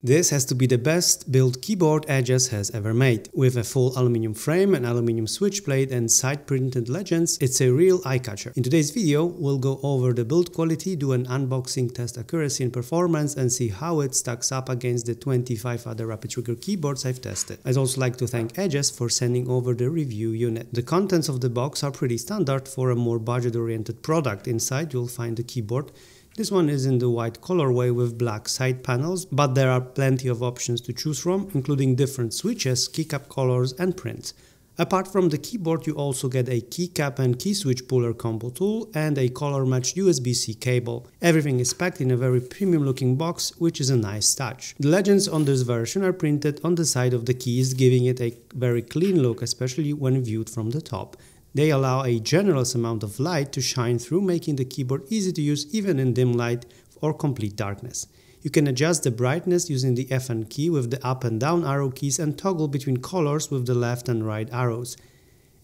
This has to be the best built keyboard Ajazz has ever made. With a full aluminium frame, an aluminium switch plate and side printed legends, it's a real eye-catcher. In today's video, we'll go over the build quality, do an unboxing, test accuracy and performance, and see how it stacks up against the 25 other rapid trigger keyboards I've tested. I'd also like to thank Ajazz for sending over the review unit. The contents of the box are pretty standard for a more budget-oriented product. Inside you'll find the keyboard. This one is in the white colorway with black side panels, but there are plenty of options to choose from, including different switches, keycap colors and prints. Apart from the keyboard, you also get a keycap and key switch puller combo tool and a color-matched USB-C cable. Everything is packed in a very premium-looking box, which is a nice touch. The legends on this version are printed on the side of the keys, giving it a very clean look, especially when viewed from the top. They allow a generous amount of light to shine through, making the keyboard easy to use even in dim light or complete darkness. You can adjust the brightness using the FN key with the up and down arrow keys and toggle between colors with the left and right arrows.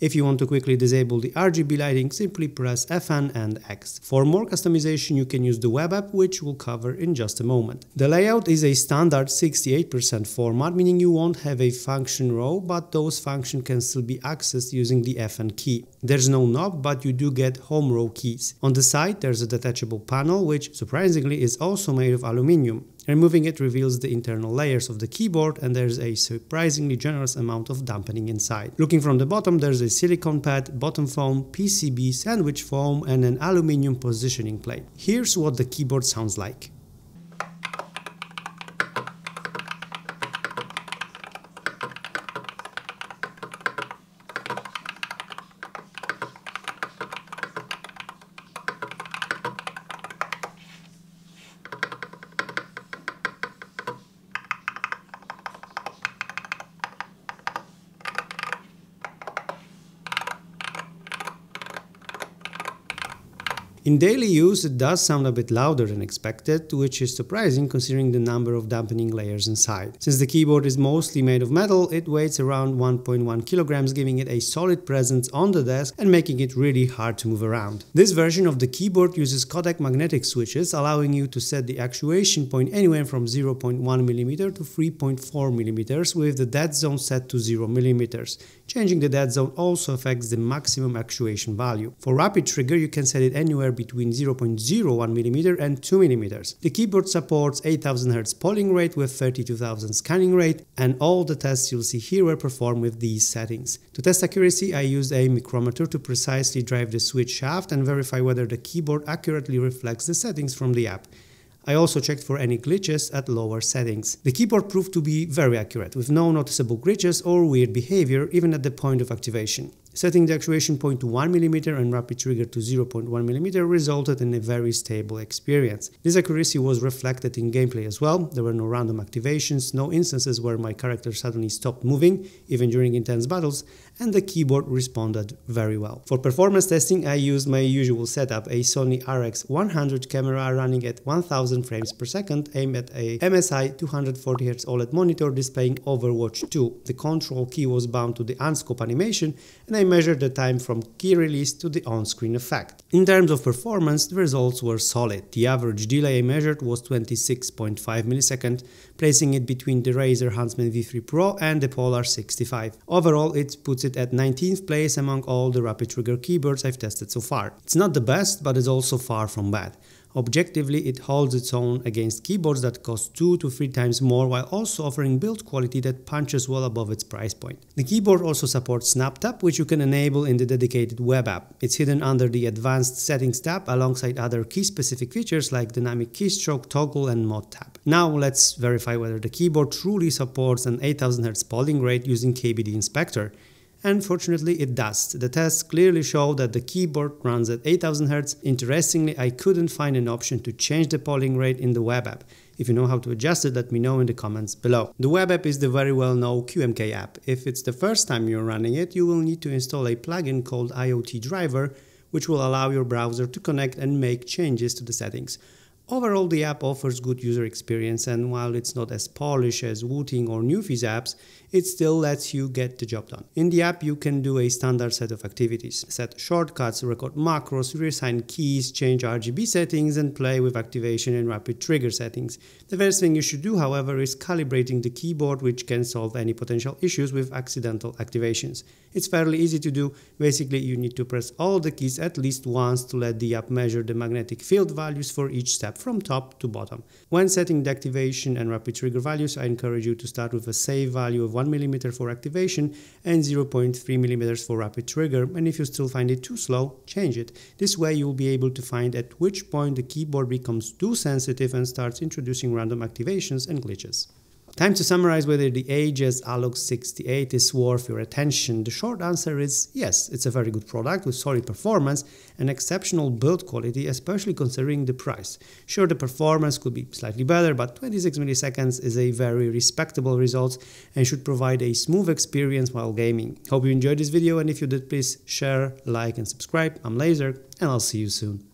If you want to quickly disable the RGB lighting, simply press FN and X. For more customization, you can use the web app, which we'll cover in just a moment. The layout is a standard 68% format, meaning you won't have a function row, but those functions can still be accessed using the FN key. There's no knob, but you do get home row keys. On the side, there's a detachable panel, which surprisingly is also made of aluminium. Removing it reveals the internal layers of the keyboard, and there's a surprisingly generous amount of dampening inside. Looking from the bottom, there's a silicone pad, bottom foam, PCB, sandwich foam and an aluminium positioning plate. Here's what the keyboard sounds like. In daily use, it does sound a bit louder than expected, which is surprising considering the number of dampening layers inside. Since the keyboard is mostly made of metal, it weighs around 1.1 kilograms, giving it a solid presence on the desk and making it really hard to move around. This version of the keyboard uses Kodak magnetic switches, allowing you to set the actuation point anywhere from 0.1mm to 3.4mm, with the dead zone set to 0mm. Changing the dead zone also affects the maximum actuation value. For rapid trigger, you can set it anywhere between 0.01mm and 2mm. The keyboard supports 8000 Hz polling rate with 32,000 scanning rate, and all the tests you'll see here were performed with these settings. To test accuracy, I used a micrometer to precisely drive the switch shaft and verify whether the keyboard accurately reflects the settings from the app. I also checked for any glitches at lower settings. The keyboard proved to be very accurate, with no noticeable glitches or weird behavior even at the point of activation. Setting the actuation point to 1mm and rapid trigger to 0.1mm resulted in a very stable experience. This accuracy was reflected in gameplay as well. There were no random activations, no instances where my character suddenly stopped moving, even during intense battles, and the keyboard responded very well. For performance testing, I used my usual setup, a Sony RX100 camera running at 1000 frames per second, aimed at a MSI 240Hz OLED monitor displaying Overwatch 2. The control key was bound to the unscope animation, and I measured the time from key release to the on-screen effect. In terms of performance, the results were solid. The average delay I measured was 26.5 milliseconds, placing it between the Razer Huntsman V3 Pro and the Polar 65. Overall, it puts it at 19th place among all the rapid trigger keyboards I've tested so far. It's not the best, but it's also far from bad. Objectively, it holds its own against keyboards that cost 2 to 3 times more, while also offering build quality that punches well above its price point. The keyboard also supports SnapTap, which you can enable in the dedicated web app. It's hidden under the Advanced Settings tab alongside other key-specific features like Dynamic Keystroke, Toggle and Mod tab. Now let's verify whether the keyboard truly supports an 8000 Hz polling rate using KBD Inspector. And fortunately it does. The tests clearly show that the keyboard runs at 8000 Hz. Interestingly, I couldn't find an option to change the polling rate in the web app. If you know how to adjust it, let me know in the comments below. The web app is the very well-known QMK app. If it's the first time you're running it, you will need to install a plugin called IoT Driver, which will allow your browser to connect and make changes to the settings. Overall, the app offers good user experience, and while it's not as polished as Wooting or Newfies apps, it still lets you get the job done. In the app, you can do a standard set of activities: set shortcuts, record macros, reassign keys, change RGB settings, and play with activation and rapid trigger settings. The first thing you should do, however, is calibrating the keyboard, which can solve any potential issues with accidental activations. It's fairly easy to do. Basically, you need to press all the keys at least once to let the app measure the magnetic field values for each step from top to bottom. When setting the activation and rapid trigger values, I encourage you to start with a safe value of 1 mm for activation and 0.3 mm for rapid trigger, and if you still find it too slow, change it. This way you will be able to find at which point the keyboard becomes too sensitive and starts introducing random activations and glitches. Time to summarize whether the Ajazz Alux 68 is worth your attention. The short answer is yes, it's a very good product with solid performance and exceptional build quality, especially considering the price. Sure, the performance could be slightly better, but 26 milliseconds is a very respectable result and should provide a smooth experience while gaming. Hope you enjoyed this video, and if you did, please share, like and subscribe. I'm Laser, and I'll see you soon.